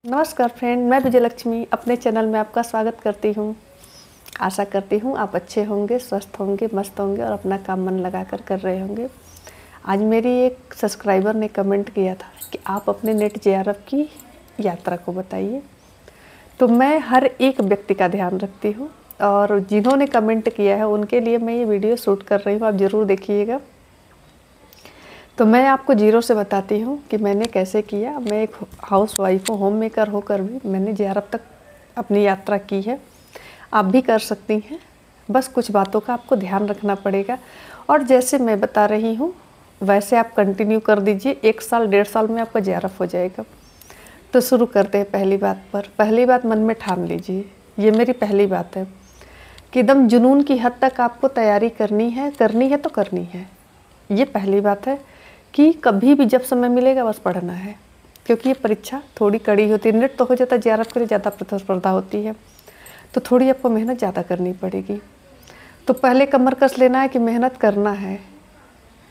नमस्कार फ्रेंड, मैं विजयलक्ष्मी अपने चैनल में आपका स्वागत करती हूँ। आशा करती हूँ आप अच्छे होंगे, स्वस्थ होंगे, मस्त होंगे और अपना काम मन लगाकर कर रहे होंगे। आज मेरी एक सब्सक्राइबर ने कमेंट किया था कि आप अपने नेट जेआरएफ की यात्रा को बताइए। तो मैं हर एक व्यक्ति का ध्यान रखती हूँ और जिन्होंने कमेंट किया है उनके लिए मैं ये वीडियो शूट कर रही हूँ, आप ज़रूर देखिएगा। तो मैं आपको जीरो से बताती हूँ कि मैंने कैसे किया। मैं एक हाउस वाइफ हूँ, होम मेकर होकर भी मैंने जेआरएफ तक अपनी यात्रा की है। आप भी कर सकती हैं, बस कुछ बातों का आपको ध्यान रखना पड़ेगा और जैसे मैं बता रही हूँ वैसे आप कंटिन्यू कर दीजिए। 1 साल 1.5 साल में आपका जेआरएफ हो जाएगा। तो शुरू करते हैं पहली बात पर। पहली बात मन में ठान लीजिए, ये मेरी पहली बात है कि एकदम जुनून की हद तक आपको तैयारी करनी है तो करनी है। ये पहली बात है कि कभी भी जब समय मिलेगा बस पढ़ना है, क्योंकि ये परीक्षा थोड़ी कड़ी होती है। नेट तो हो जाता है, जेआरएफ के लिए ज़्यादा प्रतिस्पर्धा होती है, तो थोड़ी आपको मेहनत ज़्यादा करनी पड़ेगी। तो पहले कमर कस लेना है कि मेहनत करना है,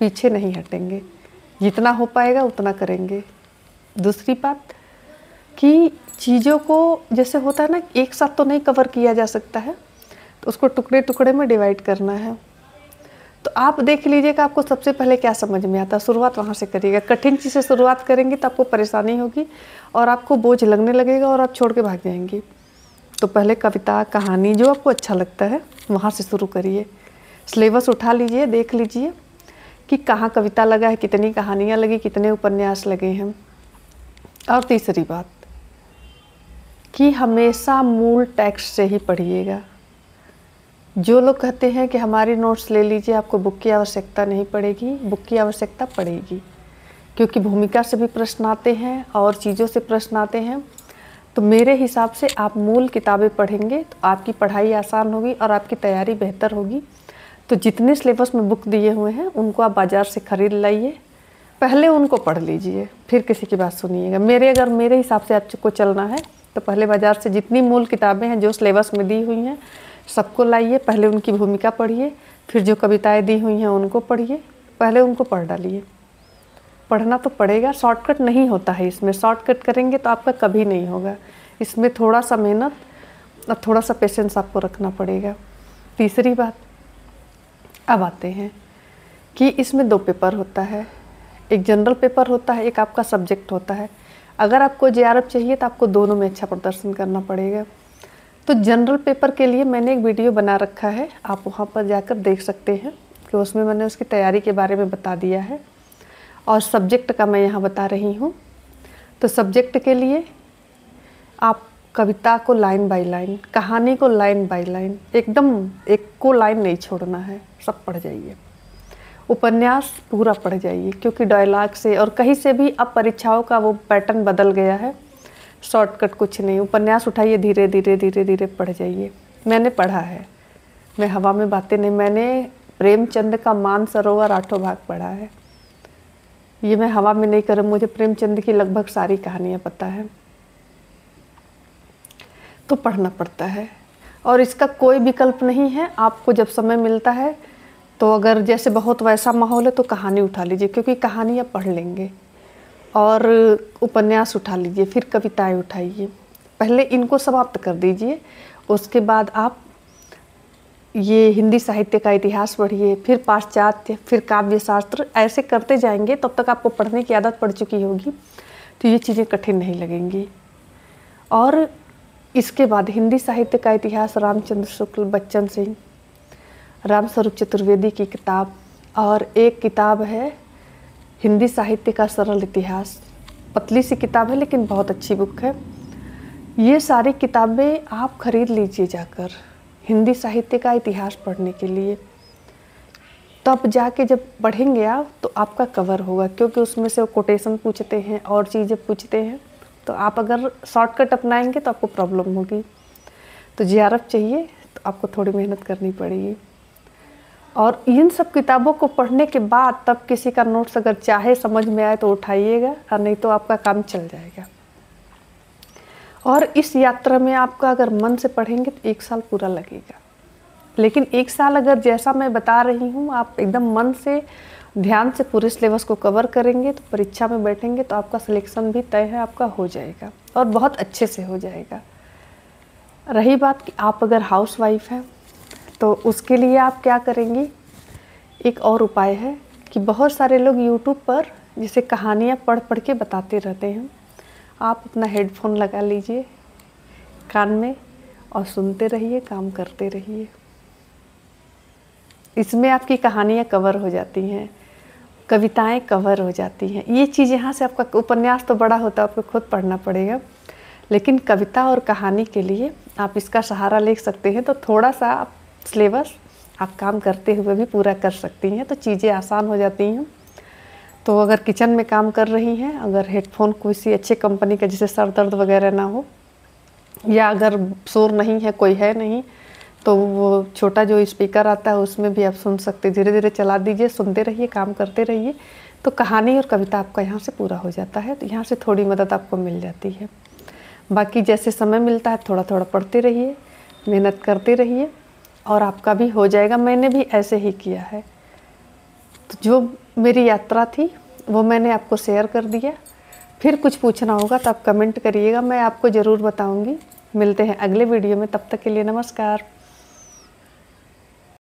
पीछे नहीं हटेंगे, जितना हो पाएगा उतना करेंगे। दूसरी बात कि चीज़ों को जैसे होता है ना, एक साथ तो नहीं कवर किया जा सकता है, तो उसको टुकड़े टुकड़े में डिवाइड करना है। तो आप देख लीजिएगा आपको सबसे पहले क्या समझ में आता है, शुरुआत वहाँ से करिएगा। कठिन चीज़ से शुरुआत करेंगे तो आपको परेशानी होगी और आपको बोझ लगने लगेगा और आप छोड़ के भाग जाएंगी। तो पहले कविता, कहानी जो आपको अच्छा लगता है वहाँ से शुरू करिए। सिलेबस उठा लीजिए, देख लीजिए कि कहाँ कविता लगा है, कितनी कहानियाँ लगी, कितने उपन्यास लगे हैं। और तीसरी बात कि हमेशा मूल टेक्स्ट से ही पढ़िएगा। जो लोग कहते हैं कि हमारी नोट्स ले लीजिए, आपको बुक की आवश्यकता नहीं पड़ेगी, बुक की आवश्यकता पड़ेगी, क्योंकि भूमिका से भी प्रश्न आते हैं और चीज़ों से प्रश्न आते हैं। तो मेरे हिसाब से आप मूल किताबें पढ़ेंगे तो आपकी पढ़ाई आसान होगी और आपकी तैयारी बेहतर होगी। तो जितने सिलेबस में बुक दिए हुए हैं उनको आप बाज़ार से ख़रीद लाइए, पहले उनको पढ़ लीजिए, फिर किसी की बात सुनिएगा। मेरे हिसाब से आपको चलना है तो पहले बाज़ार से जितनी मूल किताबें हैं जो सिलेबस में दी हुई हैं सबको लाइए, पहले उनकी भूमिका पढ़िए, फिर जो कविताएं दी हुई हैं उनको पढ़िए, पहले उनको पढ़ डालिए। पढ़ना तो पड़ेगा, शॉर्टकट नहीं होता है इसमें। शॉर्टकट करेंगे तो आपका कभी नहीं होगा। इसमें थोड़ा सा मेहनत और थोड़ा सा पेशेंस आपको रखना पड़ेगा। तीसरी बात, अब आते हैं कि इसमें 2 पेपर होता है, एक जनरल पेपर होता है, एक आपका सब्जेक्ट होता है। अगर आपको जेआरएफ चाहिए तो आपको दोनों में अच्छा प्रदर्शन करना पड़ेगा। तो जनरल पेपर के लिए मैंने एक वीडियो बना रखा है, आप वहाँ पर जाकर देख सकते हैं कि उसमें मैंने उसकी तैयारी के बारे में बता दिया है और सब्जेक्ट का मैं यहाँ बता रही हूँ। तो सब्जेक्ट के लिए आप कविता को लाइन बाय लाइन, कहानी को लाइन बाय लाइन, एकदम एक को लाइन नहीं छोड़ना है, सब पढ़ जाइए। उपन्यास पूरा पढ़ जाइए, क्योंकि डायलॉग से और कहीं से भी अब परीक्षाओं का वो पैटर्न बदल गया है। शॉर्टकट कुछ नहीं, उपन्यास उठाइए, धीरे धीरे धीरे धीरे पढ़ जाइए। मैंने पढ़ा है, मैं हवा में बातें नहीं, मैंने प्रेमचंद का मानसरोवर 8 भाग पढ़ा है। ये मैं हवा में नहीं कर रही, मुझे प्रेमचंद की लगभग सारी कहानियाँ पता है। तो पढ़ना पड़ता है और इसका कोई विकल्प नहीं है। आपको जब समय मिलता है तो अगर जैसे बहुत वैसा माहौल है तो कहानी उठा लीजिए, क्योंकि कहानी आप पढ़ लेंगे, और उपन्यास उठा लीजिए, फिर कविताएं उठाइए। पहले इनको समाप्त कर दीजिए, उसके बाद आप ये हिंदी साहित्य का इतिहास पढ़िए, फिर पाश्चात्य, फिर काव्य शास्त्र, ऐसे करते जाएंगे। तब तक आपको पढ़ने की आदत पड़ चुकी होगी तो ये चीज़ें कठिन नहीं लगेंगी। और इसके बाद हिंदी साहित्य का इतिहास, रामचंद्र शुक्ल, बच्चन सिंह, रामस्वरूप चतुर्वेदी की किताब, और एक किताब है हिंदी साहित्य का सरल इतिहास। पतली सी किताब है लेकिन बहुत अच्छी बुक है। ये सारी किताबें आप खरीद लीजिए जाकर हिंदी साहित्य का इतिहास पढ़ने के लिए। तब जाके जब पढ़ेंगे आप तो आपका कवर होगा, क्योंकि उसमें से वो कोटेशन पूछते हैं और चीज़ें पूछते हैं। तो आप अगर शॉर्टकट अपनाएंगे तो आपको प्रॉब्लम होगी। तो जेआरएफ चाहिए तो आपको थोड़ी मेहनत करनी पड़ेगी। और इन सब किताबों को पढ़ने के बाद तब किसी का नोट्स अगर चाहे समझ में आए तो उठाइएगा, और नहीं तो आपका काम चल जाएगा। और इस यात्रा में आपका अगर मन से पढ़ेंगे तो 1 साल पूरा लगेगा। लेकिन 1 साल अगर जैसा मैं बता रही हूँ आप एकदम मन से ध्यान से पूरे सिलेबस को कवर करेंगे तो परीक्षा में बैठेंगे तो आपका सिलेक्शन भी तय है, आपका हो जाएगा और बहुत अच्छे से हो जाएगा। रही बात कि आप अगर हाउसवाइफ हैं तो उसके लिए आप क्या करेंगी, एक और उपाय है कि बहुत सारे लोग यूट्यूब पर जैसे कहानियाँ पढ़ पढ़ के बताते रहते हैं। आप अपना हेडफोन लगा लीजिए कान में और सुनते रहिए, काम करते रहिए। इसमें आपकी कहानियाँ कवर हो जाती हैं, कविताएं कवर हो जाती हैं। ये चीज़ यहाँ से आपका उपन्यास तो बड़ा होता है, आपको खुद पढ़ना पड़ेगा, लेकिन कविता और कहानी के लिए आप इसका सहारा ले सकते हैं। तो थोड़ा सा आप सिलेबस आप काम करते हुए भी पूरा कर सकती हैं, तो चीज़ें आसान हो जाती हैं। तो अगर किचन में काम कर रही हैं, अगर हेडफोन किसी अच्छे कंपनी का जिसे सर दर्द वगैरह ना हो, या अगर शोर नहीं है, कोई है नहीं, तो वो छोटा जो स्पीकर आता है उसमें भी आप सुन सकते, धीरे धीरे चला दीजिए, सुनते रहिए, काम करते रहिए, तो कहानी और कविता आपका यहाँ से पूरा हो जाता है। तो यहाँ से थोड़ी मदद आपको मिल जाती है। बाकी जैसे समय मिलता है थोड़ा थोड़ा पढ़ते रहिए, मेहनत करते रहिए और आपका भी हो जाएगा। मैंने भी ऐसे ही किया है। तो जो मेरी यात्रा थी वो मैंने आपको शेयर कर दिया। फिर कुछ पूछना होगा तो आप कमेंट करिएगा, मैं आपको ज़रूर बताऊंगी। मिलते हैं अगले वीडियो में, तब तक के लिए नमस्कार।